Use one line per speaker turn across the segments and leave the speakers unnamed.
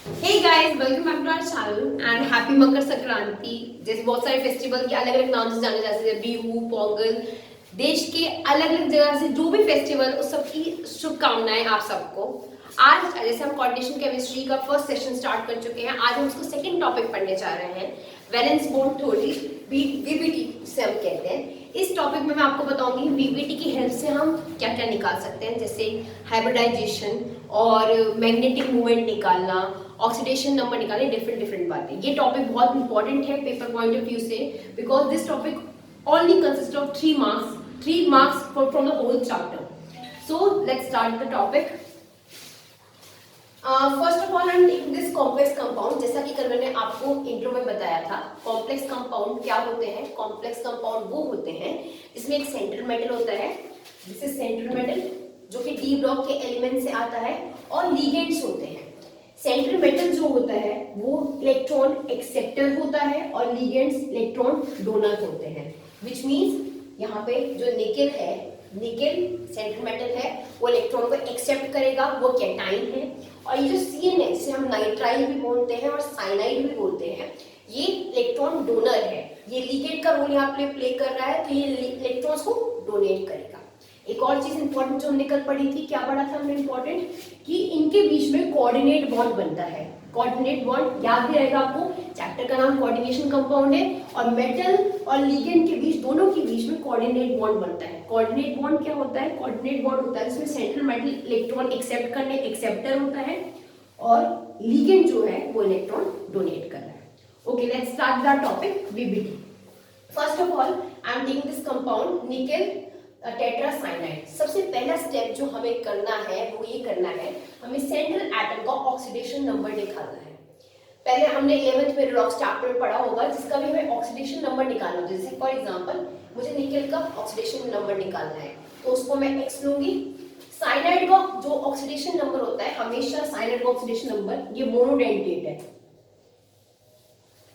Hey guys, welcome back to our channel and happy Makar Sankranti. जैसे बहुत सारे फेस्टिवल के अलग अलग नाम से जाने जाते हैं, बिहू, पोंगल, देश के अलग अलग जगह से जो भी फेस्टिवल उस सबकी शुभकामनाएं आप सबको। आज जैसे हम कोऑर्डिनेशन केमिस्ट्री का फर्स्ट सेशन स्टार्ट कर चुके हैं, आज हम उसको सेकंड टॉपिक पढ़ने जा रहे हैं, वैलेंस बॉन्ड थ्योरी, वीबीटी से हम कहते हैं। इस टॉपिक में मैं आपको बताऊंगी वीबीटी की हेल्प से हम क्या क्या निकाल सकते हैं, जैसे हाइब्रिडाइजेशन और मैग्नेटिक मूवमेंट निकालना, ऑक्सीडेशन नंबर निकालने, डिफरेंट डिफरेंट बातें। ये टॉपिक बहुत इंपॉर्टेंट है पेपर पॉइंट ऑफ व्यू से, because this topic only consist of 3 marks from the whole chapter. So let's start the topic. First of all I am taking this complex compound. जैसा कि कल मैंने आपको intro में बताया था, कॉम्प्लेक्स कंपाउंड क्या होते हैं। कॉम्प्लेक्स कंपाउंड वो होते हैं जिसमें एक सेंट्रल मेटल होता है, दिस इज सेंट्रल मेटल, जो कि डी ब्लॉक के एलिमेंट से आता है, और लिगेंड्स होते हैं। सेंट्रल मेटल जो होता है वो इलेक्ट्रॉन एक्सेप्टर होता है और लिगेंड्स इलेक्ट्रॉन डोनर होते हैं, विच मीन्स यहाँ पे जो निकेल है, निकेल सेंट्रल मेटल है, वो इलेक्ट्रॉन को एक्सेप्ट करेगा, वो कैटाइन है। और ये जो सीएन है, जिसे हम नाइट्राइल भी बोलते हैं और साइनाइड भी बोलते हैं, ये इलेक्ट्रॉन डोनर है। ये लिगेंड का रोल यहाँ पे प्ले कर रहा है, तो ये इलेक्ट्रॉन्स को डोनेट करेगा। एक और चीज इंपॉर्टेंट जो हमने कल पढ़ी थी, क्या पढ़ा था हमने इंपॉर्टेंट, कि इनके बीच में कोऑर्डिनेट बॉन्ड बनता है। कोऑर्डिनेट बॉन्ड याद भी रहेगा आपको, चैप्टर का नाम कोऑर्डिनेशन कंपाउंड है, और मेटल और लिगेंड के बीच, दोनों के बीच में कोऑर्डिनेट बॉन्ड बनता है। कोऑर्डिनेट बॉन्ड क्या होता है, कोऑर्डिनेट बॉन्ड होता है जिसमें सेंट्रल मेटल इलेक्ट्रॉन एक्सेप्ट करने एक्सेप्टर होता है, और लिगेंड जो है वो इलेक्ट्रॉन डोनेट कर रहा है। Okay, let's start the topic VBT. First of all I am taking this compound nickel tetracyanide. सबसे पहला स्टेप जो हमें करना है वो ये करना है, हमें सेंट्रल एटम का ऑक्सीडेशन नंबर निकालना है। पहले हमने 11th में रिडॉक्स चैप्टर में पढ़ा होगा, जिसका भी हमें ऑक्सीडेशन नंबर निकालना होता है। जैसे फॉर एग्जांपल मुझे निकेल का ऑक्सीडेशन नंबर निकालना है, तो उसको मैं x लूंगी। साइनाइड का जो ऑक्सीडेशन नंबर होता है, हमेशा साइनाइड का ऑक्सीडेशन नंबर ये मोनोडेंटेट है।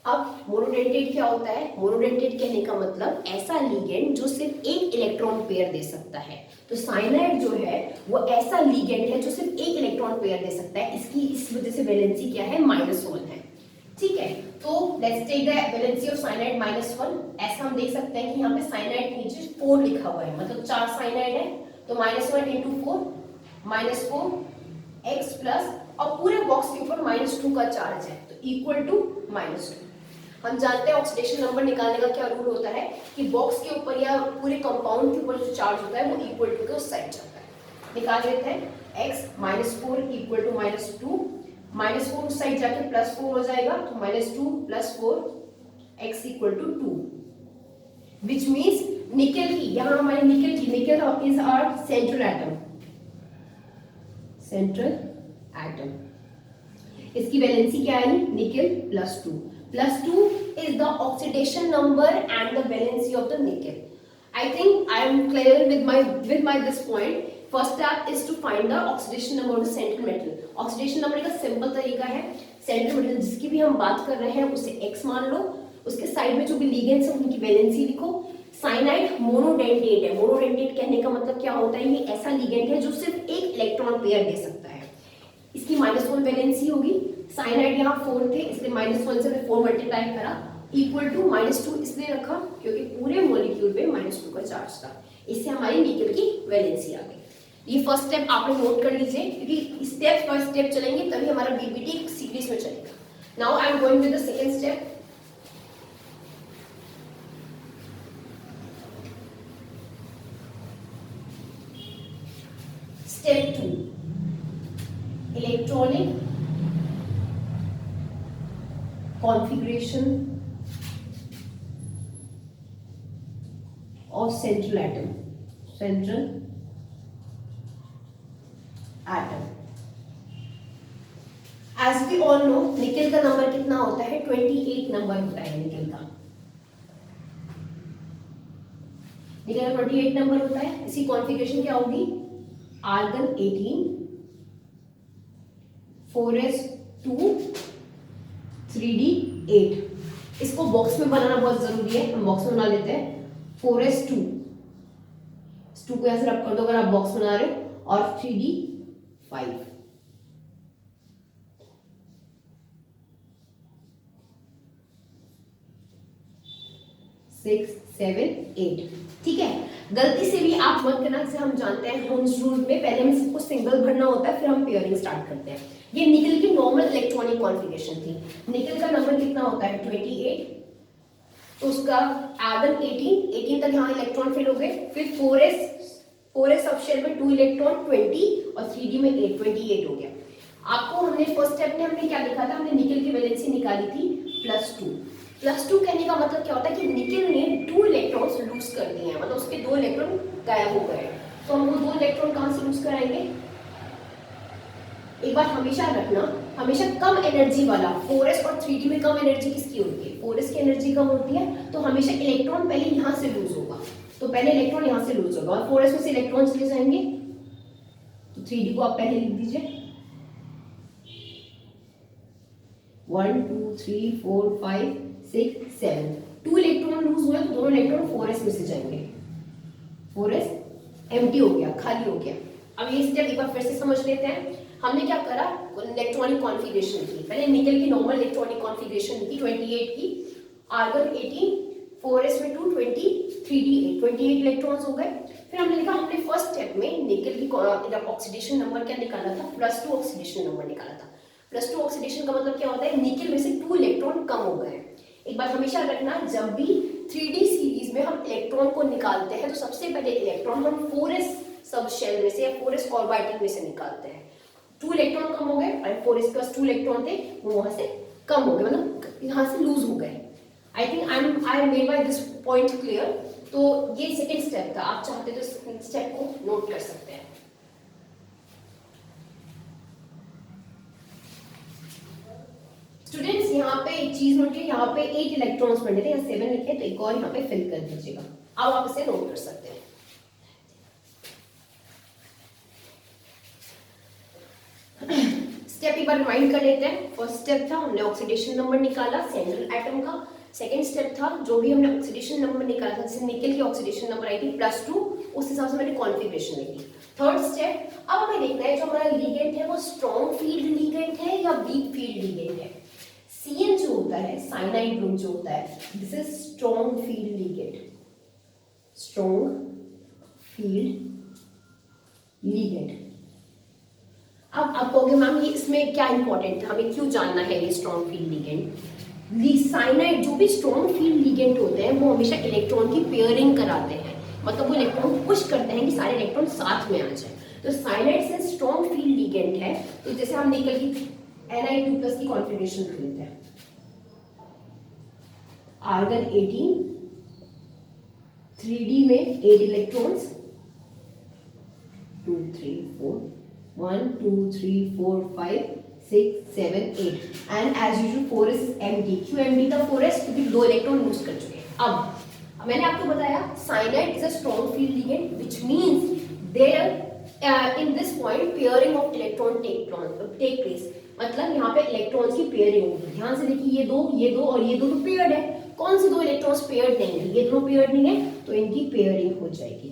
अब मोनोडेंटेट क्या होता है, मोनोडेंटेट कहने का मतलब ऐसा लिगेंड जो सिर्फ एक इलेक्ट्रॉन पेयर दे सकता है। तो साइनाइड जो है वो ऐसा लिगेंड है जो सिर्फ एक इलेक्ट्रॉन पेयर दे सकता है। इसकी इस वजह से वैलेंसी क्या है, -1 है। ठीक है, तो let's take the valency of cyanide -1। ऐसा हम देख सकते हैं कि यहाँ पे साइनाइड के नीचे 4 लिखा हुआ है, मतलब 4 साइनाइड है, तो -1 × 4 -4 x प्लस, और पूरे बॉक्स के ऊपर -2 का चार्ज है, तो इक्वल टू -2। हम जानते हैं ऑक्सीडेशन नंबर निकालने का क्या रूल होता है, कि बॉक्स के ऊपर या पूरे कंपाउंड के ऊपर जो चार्ज होता है वो इक्वल टू के उस साइड जाता है। निकाल लेते हैं, x -4 इक्वल टू -2, -4 उस साइड जाके +4 हो जाएगा, तो -2 + 4 x equal to 2, which means nickel की, यहाँ हमारे निकेल की, nickel is our central atom, central atom, इसकी वैलेंसी क्या है, nickel +2 +2 is the oxidation number and the valency of the nickel. I think I am clear with my this point. First step is to find the oxidation number of the central metal. Oxidation number का simple तरीका है, central metal जिसकी भी हम बात कर रहे हैं उसे x मान लो, उसके साइड में जो भी लिगेंड्स हैं उनकी वैलेंसी लिखो। साइनाइड मोनोडेंटेट है, मोनोडेंटेट कहने का मतलब क्या होता है, ये ऐसा लिगेंड है जो सिर्फ एक इलेक्ट्रॉन पेयर दे सकता है। इसकी -1 वैलेंसी होगी। साइनाइड यहाँ 4 थे, इसलिए -1 से 4 मल्टीप्लाई करा, इक्वल टू -2 इसलिए रखा क्योंकि पूरे मॉलिक्यूल पे -2 का चार्ज था। इससे हमारी निकेल की वैलेंसी आ गई। ये फर्स्ट स्टेप आपने नोट कर लीजिए, क्योंकि स्टेप बाय स्टेप चलेंगे तभी हमारा बीबीटी एक सीरीज में चलेगा। Now I am going with the second step. Step 2, electronic configuration of central atom, central atom. As we all know, nickel का नंबर कितना होता है, 28 नंबर होता है निकेल का। निकेल का 28 नंबर होता है। इसकी कॉन्फ़िगरेशन क्या होगी, आर्गन 18, 4s2 3d8। इसको बॉक्स में बनाना बहुत जरूरी है, हम बॉक्स में बना लेते हैं। 4s2 को यहां से रब कर दो अगर आप बॉक्स बना रहे हो, और 3d5। 6 7 8। ठीक है, गलती से भी आप मत करना, जैसे हम जानते हैं होम्स रूल में पहले हमें सबको सिंगल भरना होता है, फिर हम पेयरिंग स्टार्ट करते हैं। ये निकल की नॉर्मल इलेक्ट्रॉनिक कॉन्फ़िगरेशन थी। निकल का नंबर कितना होता है 28, तो उसका आदम 18 तक यहाँ इलेक्ट्रॉन फिल हो गए। फिर 4s सबशेल में 2 इलेक्ट्रॉन 20 और 3d में 8 28 हो गया। आपको हमने फर्स्ट स्टेप में हमने क्या लिखा था, हमने निकल की वैलेंसी निकाली थी +2। +2 कहने का मतलब क्या होता है कि निकल ने 2 इलेक्ट्रॉन्स लूज कर दिए हैं, मतलब उसके 2 इलेक्ट्रॉन गायब हो गए। तो हम वो 2 इलेक्ट्रॉन कहाँ से लूज कराएंगे? एक बात हमेशा रखना, हमेशा कम एनर्जी वाला 4s और 3d में कम एनर्जी किसकी होती है? 4s की एनर्जी कम होती है, तो हमेशा इलेक्ट्रॉन पहले यहाँ से लूज होगा। तो पहले इलेक्ट्रॉन यहाँ से लूज होगा और 4s में से इलेक्ट्रॉन चले जाएंगे। तो 3d को आप पहले लिख दीजिए 1 2 3 4 5 6 7। 2 इलेक्ट्रॉन लूज हुए तो दोनों इलेक्ट्रॉन 4s में से जाएंगे। 4s एम्प्टी हो गया, खाली हो गया। अब ये स्टेप एक बार फिर से समझ लेते हैं। हमने क्या करा, इलेक्ट्रॉनिक कॉन्फ़िगरेशन की, पहले निकल की नॉर्मल इलेक्ट्रॉनिक कॉन्फ़िगरेशन की 28 की, आर्गन 18, 4s में 2 20, 3d 8 28 इलेक्ट्रॉन्स हो गए। फिर हमने लिखा, हमने फर्स्ट स्टेप में निकल की ऑक्सीडेशन नंबर क्या निकाला था? +2 ऑक्सीडेशन नंबर निकाला था। +2 ऑक्सीडेशन का मतलब क्या होता है? निकल में से 2 इलेक्ट्रॉन कम हो गए। एक बात हमेशा रखना, जब भी 3d सीरीज में हम इलेक्ट्रॉन को निकालते हैं तो सबसे पहले इलेक्ट्रॉन हम 4s सब शेल में से या 4s ऑर्बिटल में से निकालते हैं। 2 इलेक्ट्रॉन कम हो गए और 4s के पास 2 इलेक्ट्रॉन थे, वो वहां से कम हो गए, मतलब यहाँ से लूज हो गए। आई think I made my this point clear. तो ये सेकंड स्टेप था, आप चाहते तो सेकंड स्टेप को नोट कर सकते हैं। स्टूडेंट्स यहाँ पे एक चीज नोट की, यहाँ पे 8 इलेक्ट्रॉन्स पड़े थे, यहाँ 7 लिखे, तो एक और यहाँ पे फिल कर दीजिएगा। अब आप इसे नोट कर सकते हैं। स्टेप एक बार रिमाइंड कर लेते हैं। फर्स्ट स्टेप था, हमने ऑक्सीडेशन नंबर निकाला सेंट्रल एटम का। सेकंड स्टेप था, जो भी हमने ऑक्सीडेशन नंबर निकाला था, जैसे निकल की ऑक्सीडेशन नंबर आई थी +2, उस हिसाब से मैंने कॉन्फ़िगरेशन लिखी। थर्ड स्टेप, अब हमें देखना है जो हमारा लिगेंड है वो स्ट्रॉन्ग फील्ड लिगेंड है या वीक फील्ड लिगेंड है। CN जो होता है, साइनाइड ग्रुप जो होता है, this is strong field ligand, strong field ligand. अब आप कहोगे मैम ये इसमें क्या इंपॉर्टेंट था, हमें क्यों जानना है ये स्ट्रॉन्ग फील्ड लिगेंड? साइनाइड जो भी स्ट्रॉन्ग फील्ड लिगेंड होते हैं वो हमेशा इलेक्ट्रॉन की पेयरिंग कराते हैं, मतलब वो इलेक्ट्रॉन को पुश करते हैं कि सारे इलेक्ट्रॉन साथ में आ जाए। तो साइनाइड से स्ट्रॉन्ग फील्ड लिगेंड है। तो जैसे हम निकल की Ni2+ की कॉन्फ़िगरेशन लिख लेते हैं, आर्गन 18, 3d में 8 electrons, 2 3 4 1 2 3 4 5 6 7 8 and as usual 4s empty. क्यों एम्प्टी था 4s? क्योंकि 2 इलेक्ट्रॉन लूज कर चुके हैं। अब मैंने आपको बताया cyanide is a strong field ligand which means there in this point pairing of electron take place, मतलब यहाँ पे इलेक्ट्रॉन्स की पेयरिंग होगी। ध्यान से देखिए, ये दो और ये दो तो पेयर्ड है। कौन से 2 इलेक्ट्रॉन्स पेयर्ड नहीं है? ये दोनों पेयर्ड नहीं है, तो इनकी पेयरिंग हो जाएगी।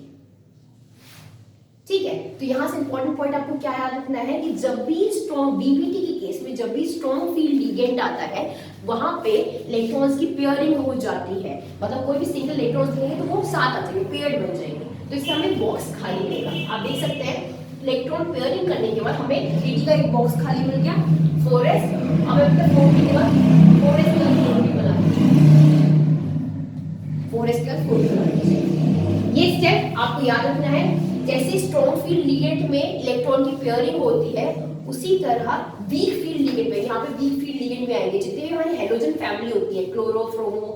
ठीक है, तो यहाँ से इंपॉर्टेंट पॉइंट आपको क्या याद रखना है कि जब भी स्ट्रॉन्ग बीपीटी के केस में जब भी स्ट्रॉन्ग फील्ड लिगेंड आता है वहां पे इलेक्ट्रॉन्स की पेयरिंग हो जाती है, मतलब कोई भी सिंगल इलेक्ट्रॉन्स लेंगे तो वो साथ आ जाएंगे, पेयर्ड बन जाएंगे। तो इससे हमें बॉक्स खाली मिलेगा। आप देख सकते हैं इलेक्ट्रॉन पेयरिंग करने के बाद हमें 3d का एक बॉक्स खाली मिल गया, 4s, हमें 4d के बाद 4s का 4d बना दीजिए, 4s का 4d बना दीजिए। ये स्टेप आपको याद रखना है। जैसे स्ट्रॉन्ग फील्ड लिगेंड में इलेक्ट्रॉन की पेयरिंग होती है, उसी तरह वीक फील्ड लिगेंड में, यहाँ पे वीक फील्ड लिगेंड में आएंगे जितने भी हमारी हेलोजन फैमिली होती है, क्लोरो, फ्रोमो,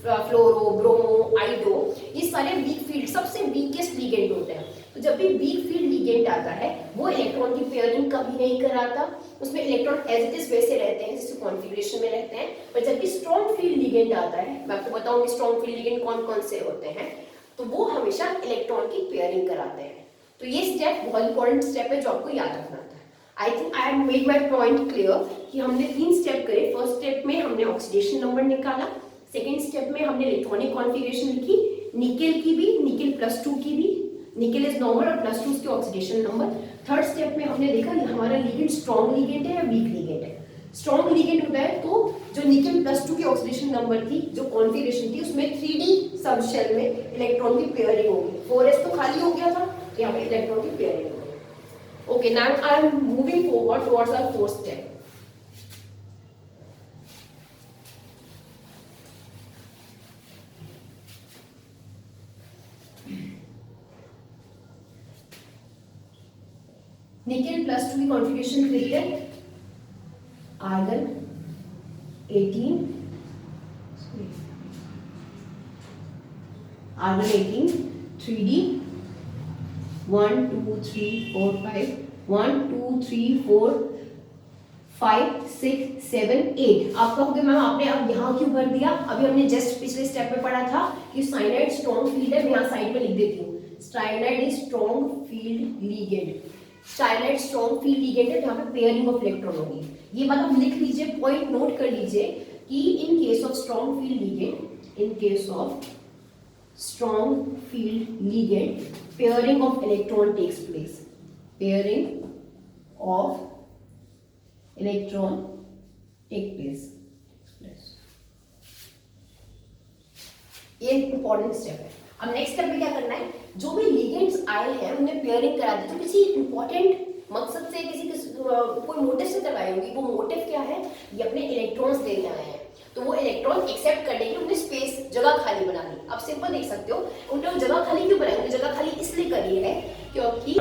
फ्लोरो, ब्रोमो, आइडो, ये सारे वीक फील्ड सबसे वीकेस्ट लिगेंड होते हैं। तो जब भी वीक फील्ड लिगेंड आता है वो इलेक्ट्रॉन की पेयरिंग कभी नहीं कराता, उसमें इलेक्ट्रॉन एज इट इज वैसे रहते हैं जैसे कॉन्फ़िगरेशन में रहते हैं। पर जब भी स्ट्रॉन्ग फील्ड लिगेंड आता है, मैं आपको बताऊंगी स्ट्रॉन्ग फील्ड लिगेंड कौन कौन से होते हैं, तो वो हमेशा इलेक्ट्रॉन की पेयरिंग कराते हैं। तो ये स्टेप बहुत इंपॉर्टेंट स्टेप है जो आपको याद रखना था। आई think I have made my point clear कि हमने 3 स्टेप करे। फर्स्ट स्टेप में हमने ऑक्सीडेशन नंबर निकाला, सेकेंड स्टेप में हमने इलेक्ट्रॉनिक कॉन्फ़िगरेशन लिखी, निकेल की भी, निकेल +2 की भी, निकेल इज नॉर्मल और +2 उसके ऑक्सीडेशन नंबर। थर्ड स्टेप में हमने देखा हमारा लिगेंड स्ट्रॉन्ग लिगेंड है या वीक लिगेंड है। स्ट्रॉन्ग लिगेंड होता है तो जो निकेल +2 की ऑक्सीडेशन नंबर थी, जो कॉन्फ़िगरेशन थी, उसमें 3D सब शेल में इलेक्ट्रॉन की पेयरिंग होगी। 4s तो खाली हो गया था, तो यहाँ पे इलेक्ट्रॉन की पेयरिंग होगी। Okay, now I am moving forward towards our fourth step. Nickel +2 की कॉन्फ़िगरेशन देखते हैं। Argon 18, argon 18 3D 1 2 3 4 5 1 2 3 4 5 6 7 8। आप कहोगे मैम आपने अब यहाँ क्यों भर दिया? अभी हमने जस्ट पिछले स्टेप में पढ़ा था कि साइनाइड स्ट्रॉन्ग फील्ड है। मैं यहाँ साइड में लिख देती हूँ, cyanide is strong field ligand. Cyanide strong field ligand है, जहाँ पे पेयरिंग ऑफ इलेक्ट्रॉन होगी। ये बात आप लिख लीजिए, पॉइंट नोट कर लीजिए कि in case of strong field ligand, in case of strong field ligand, pairing of electron takes place. Pairing of electron take place. ये इंपॉर्टेंट स्टेप है। अब नेक्स्ट स्टेप में क्या करना है, जो भी लिगेंड्स आए हैं उन्हें पेयरिंग करा दी, तो किसी इंपॉर्टेंट मकसद से, किसी कोई मोटिव से करवाई होगी। वो मोटिव क्या है? ये अपने इलेक्ट्रॉन्स देने आए हैं, तो वो इलेक्ट्रॉन एक्सेप्ट करने के लिए उन्हें स्पेस, जगह खाली बना दी। आप सिंपल देख सकते हो, उन्होंने जगह खाली क्यों बनाई? जगह खाली इसलिए करी है क्योंकि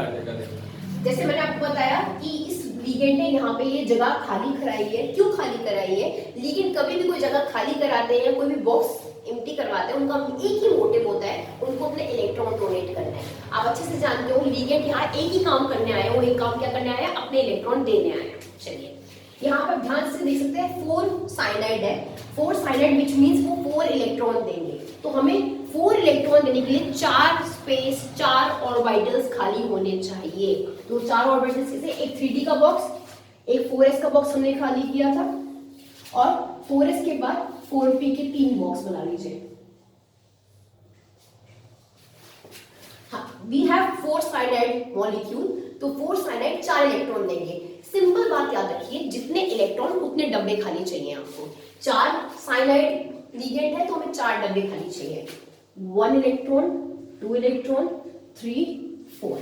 जैसे मैंने आपको बताया कि इस लिगेंड ने यहाँ पे ये जगह खाली कराई है। क्यों खाली कराई है? लिगेंड कभी भी कोई जगह खाली कराते हैं, कोई भी बॉक्स एम्प्टी करवाते हैं, उनका एक ही मोटिव होता है, उनको अपने इलेक्ट्रॉन डोनेट करना है। आप अच्छे से जानते हो लिगेंड यहाँ एक ही काम करने आए हैं, वो एक काम क्या करने आए हैं? अपने इलेक्ट्रॉन देने आए हैं। चलिए यहाँ पर ध्यान से देख सकते हैं 4 साइनाइड है। 4 साइनाइड विच मींस वो 4 इलेक्ट्रॉन देंगे, तो हमें 4 इलेक्ट्रॉन देने के लिए 4 स्पेस, 4 ऑर्बिटल्स खाली होने चाहिए। तो 4 ऑर्बिटल्स से एक 3D का बॉक्स, एक 4s का बॉक्स हमने खाली किया था, और 4s के बाद 4p के 3 बॉक्स बना लीजिए। हाँ, वी हैव 4 साइनाइड मॉलिक्यूल, तो 4 साइनाइड 4 इलेक्ट्रॉन देंगे। सिंपल बात याद रखिए, जितने इलेक्ट्रॉन उतने डब्बे खाली चाहिए आपको। 4 साइनाइड लिगेंड है तो हमें 4 डब्बे खाली चाहिए। 1 इलेक्ट्रॉन, 2 इलेक्ट्रॉन, 3 4,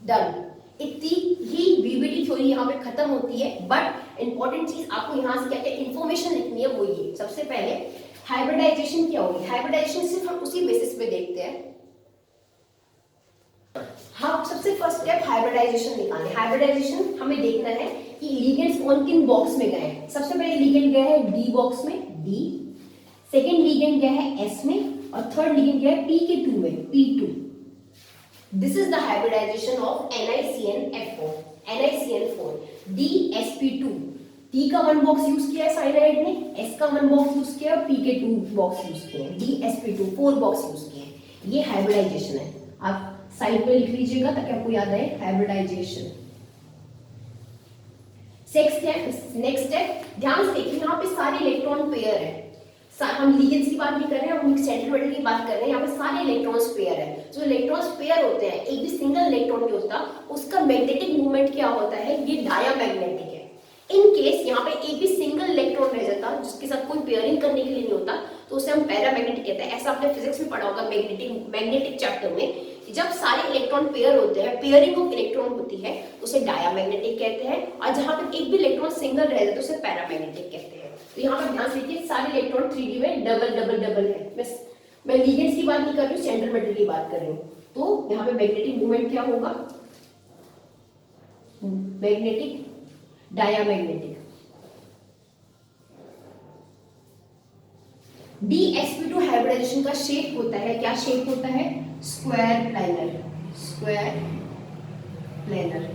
डन। इतनी ही बीबीडी थ्योरी यहाँ पे खत्म होती है। बट इंपॉर्टेंट चीज आपको यहाँ से क्या क्या इन्फॉर्मेशन लिखनी है, वो ये। सबसे पहले हाइब्रिडाइजेशन क्या होगी? हाइब्रिडाइजेशन सिर्फ हम उसी बेसिस पे देखते हैं। हम सबसे फर्स्ट स्टेप हाइब्रिडाइजेशन निकालें। हाइब्रिडाइजेशन हमें देखना है कि लिगेंड्स कौन किन बॉक्स में गए। सबसे पहले लिगेंड गया है डी बॉक्स में, डी। सेकेंड लिगेंड गया है एस में, और थर्ड लिगेंड गया है पी के 2 में, P2। This is the hybridisation of NiCnF4, NiCN4, DsP2। टी का 1 बॉक्स यूज किया है साइनाइड ने, एस का 1 बॉक्स यूज किया है, पी के 2 बॉक्स यूज किए हैं, DsP2 4 बॉक्स यूज किए हैं। ये हाइब्रिडाइजेशन है। आप साइड पे लिख लीजिएगा ताकि आपको याद आए, हाइब्रिडाइजेशन। नेक्स्ट स्टेप, ध्यान से देखिए, यहाँ पे सारे इलेक्ट्रॉन पेयर है। हम लिगेंड्स की बात नहीं कर रहे हैं, हम सेंट्रल मेटल की बात कर रहे हैं। यहाँ पे सारे इलेक्ट्रॉन्स पेयर है। जो इलेक्ट्रॉन्स पेयर होते हैं, एक भी सिंगल इलेक्ट्रॉन नहीं होता, उसका मैग्नेटिक मूवमेंट क्या होता है? ये डायामैग्नेटिक है। इन केस यहाँ पे एक भी सिंगल इलेक्ट्रॉन रह जाता जिसके साथ कोई पेयरिंग करने के लिए नहीं होता, तो उसे हम पैरामैग्नेटिक कहते हैं। ऐसा आपने फिजिक्स में पढ़ा होगा मैग्नेटिक चैप्टर में। जब सारे इलेक्ट्रॉन पेयर होते हैं, पेयरिंग ऑफ इलेक्ट्रॉन होती है, उसे डायामैग्नेटिक कहते हैं। और जहां पर एक भी इलेक्ट्रॉन सिंगल रह जाता है, उसे पैरामैग्नेटिक कहते हैं। तो यहाँ पर ध्यान से देखिए, सारे इलेक्ट्रॉन 3D में डबल डबल डबल है। मैं लिगेंड्स की बात नहीं कर रही हूँ, सेंट्रल मेटल की बात कर रही हूँ। तो यहाँ पे मैग्नेटिक मूवमेंट क्या होगा? Magnetic, diamagnetic. DsP2 हाइब्रिडाइजेशन का शेप होता है, क्या शेप होता है? Square planar, square planar.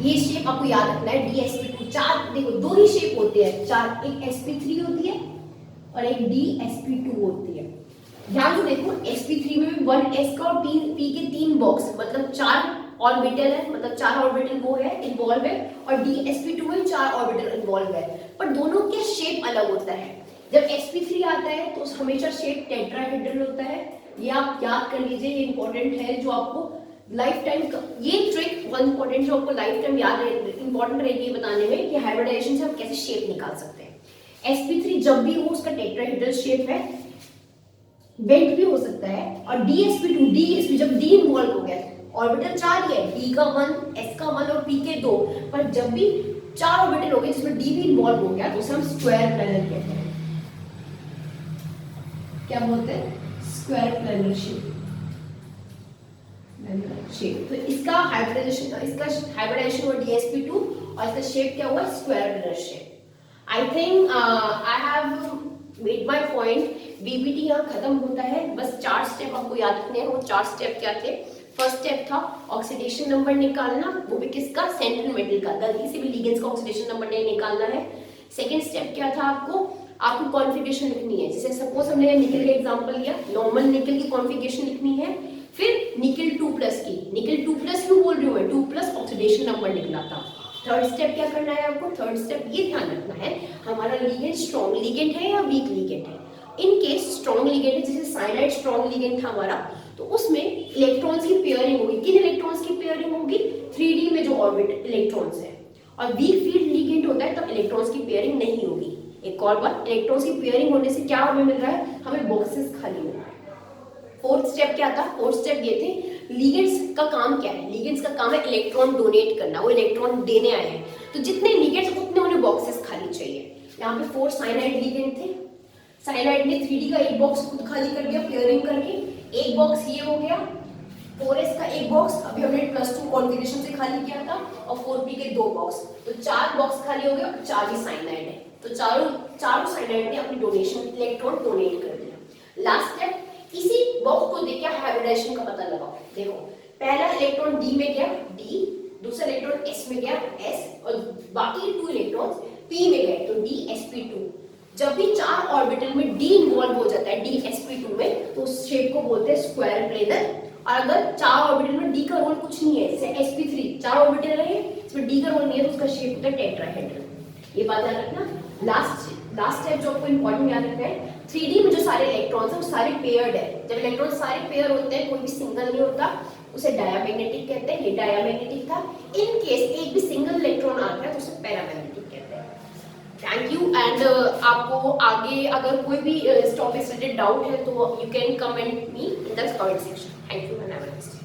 ये शेप आपको याद रखना है। DsP2 चार, देखो 2 ही शेप होते हैं, चार, एक sp3 होती है और एक DsP2 होती है। ध्यान से देखो, sp3 में भी 1s का और p के 3 बॉक्स, मतलब 4 ऑर्बिटल है, मतलब 4 ऑर्बिटल वो है इन्वॉल्व है, और DsP2 में 4 ऑर्बिटल इन्वॉल्व है, पर दोनों के शेप अलग होता है। जब sp3 आता है तो हमेशा शेप टेट्राहेड्रल होता है। ये आप याद कर लीजिए, ये इंपॉर्टेंट है, जो आपको लाइफ टाइम ये ट्रिक बहुत इंपॉर्टेंट जो आपको लाइफ टाइम याद इंपॉर्टेंट रहेगी ये बताने में कि हाइब्रिडाइजेशन से हम कैसे शेप निकाल सकते हैं। sp3 जब भी हो उसका टेट्राहेड्रल शेप है, बेंट भी हो सकता है। और dsp2 जब d इन्वॉल्व हो गया, ऑर्बिटल 4 ही है, d का 1, s का 1 और p के 2, पर जब भी 4 ऑर्बिटल हो गए जिसमें d भी इन्वॉल्व हो गया तो उसे हम स्क्वायर प्लैनर कहते हैं। क्या बोलते हैं? Square planar shape. तो इसका हाइब्रिडाइजेशन हुआ dsp2 और इसका शेप क्या हुआ? Square planar shape. I think I have made my point. BPT यहाँ खत्म होता है। बस 4 स्टेप आपको याद रखने हैं। वो 4 स्टेप क्या थे? फर्स्ट स्टेप था ऑक्सीडेशन नंबर निकालना, वो भी किसका? सेंट्रल मेटल का। गलती से भी लिगेंड्स का ऑक्सीडेशन नंबर नहीं निकालना है। सेकंड स्टेप क्या था? आपको कॉन्फ़िगरेशन लिखनी है। जैसे सपोज हमने निकल का एग्जांपल लिया, नॉर्मल निकल की कॉन्फ़िगरेशन लिखनी है। फिर निकल 2+ की, निकल 2+ क्यों बोल रही हूँ मैं? 2+ ऑक्सीडेशन नंबर निकला था। थर्ड स्टेप क्या करना है आपको? थर्ड स्टेप ये ध्यान रखना है हमारा लिगेंड स्ट्रॉन्ग लिगेंड है या वीक लिगेंड है। इन केस स्ट्रॉन्ग लिगेंड है, जैसे साइनाइड स्ट्रॉन्ग लिगेंड था हमारा, तो उसमें इलेक्ट्रॉन्स की पेयरिंग होगी। किन इलेक्ट्रॉन्स की पेयरिंग होगी? 3D में जो ऑर्बिट इलेक्ट्रॉन्स है। और वीक फील्ड लिगेंड होता है तब इलेक्ट्रॉन्स की पेयरिंग नहीं होगी। एक और बात, इलेक्ट्रॉन्स की पेयरिंग होने से क्या हमें मिल रहा है? हमें बॉक्सेस खाली मिल रहा है। फोर्थ स्टेप क्या था? फोर्थ स्टेप ये थे लिगेंड्स का काम क्या है? लिगेंड्स का काम है इलेक्ट्रॉन डोनेट करना। वो इलेक्ट्रॉन देने आए हैं, तो जितने लिगेंड्स उतने उन्हें बॉक्सेस खाली चाहिए। यहाँ पे 4 साइनाइड लिगेंड थे। साइनाइड ने 3D का एक बॉक्स खुद खाली कर दिया पेयरिंग करके। एक बॉक्स ये हो गया, 4s का एक बॉक्स अभी हमने +2 कॉन्फ़िगरेशन से खाली किया था, और 4p के 2 बॉक्स, तो 4 बॉक्स खाली हो गए और 4 ही साइनाइड है। तो चारों साइनाइड ने अपनी डोनेशन इलेक्ट्रॉन डोनेट कर दिया। लास्ट स्टेप, इसी बॉक्स को देख के हाइब्रिडाइजेशन का पता लगाओ। देखो पहला इलेक्ट्रॉन d में गया d, दूसरा इलेक्ट्रॉन s में गया s, और बाकी 2 इलेक्ट्रॉन्स p में गए तो dsp2। जब भी 4 ऑर्बिटल में d इन्वॉल्व हो जाता है dsp2 में, तो उस शेप को बोलते हैं स्क्वायर प्लेनर। और अगर 4 ऑर्बिटल में d का रोल कुछ नहीं है, जैसे sp3 4 ऑर्बिटल रहे इसमें d का रोल नहीं है, तो उसका शेप होता है टेट्राहेड्रल। ये बात याद रखना। लास्ट स्टेप जो आपको इंपॉर्टेंट याद रखना है, 3D में जो सारे इलेक्ट्रॉन्स हैं वो सारे पेयर्ड है। जब इलेक्ट्रॉन सारे पेयर होते हैं, कोई भी सिंगल नहीं होता, उसे डायमैग्नेटिक कहते हैं। ये डायमैग्नेटिक था। इन केस एक भी सिंगल इलेक्ट्रॉन आता है तो उसे पैरामैग्नेटिक कहते हैं। Thank you. एंड आपको आगे अगर कोई भी इस टॉपिक से रिलेटेड डाउट है तो you can comment me in the comment section. Thank you and have a nice day.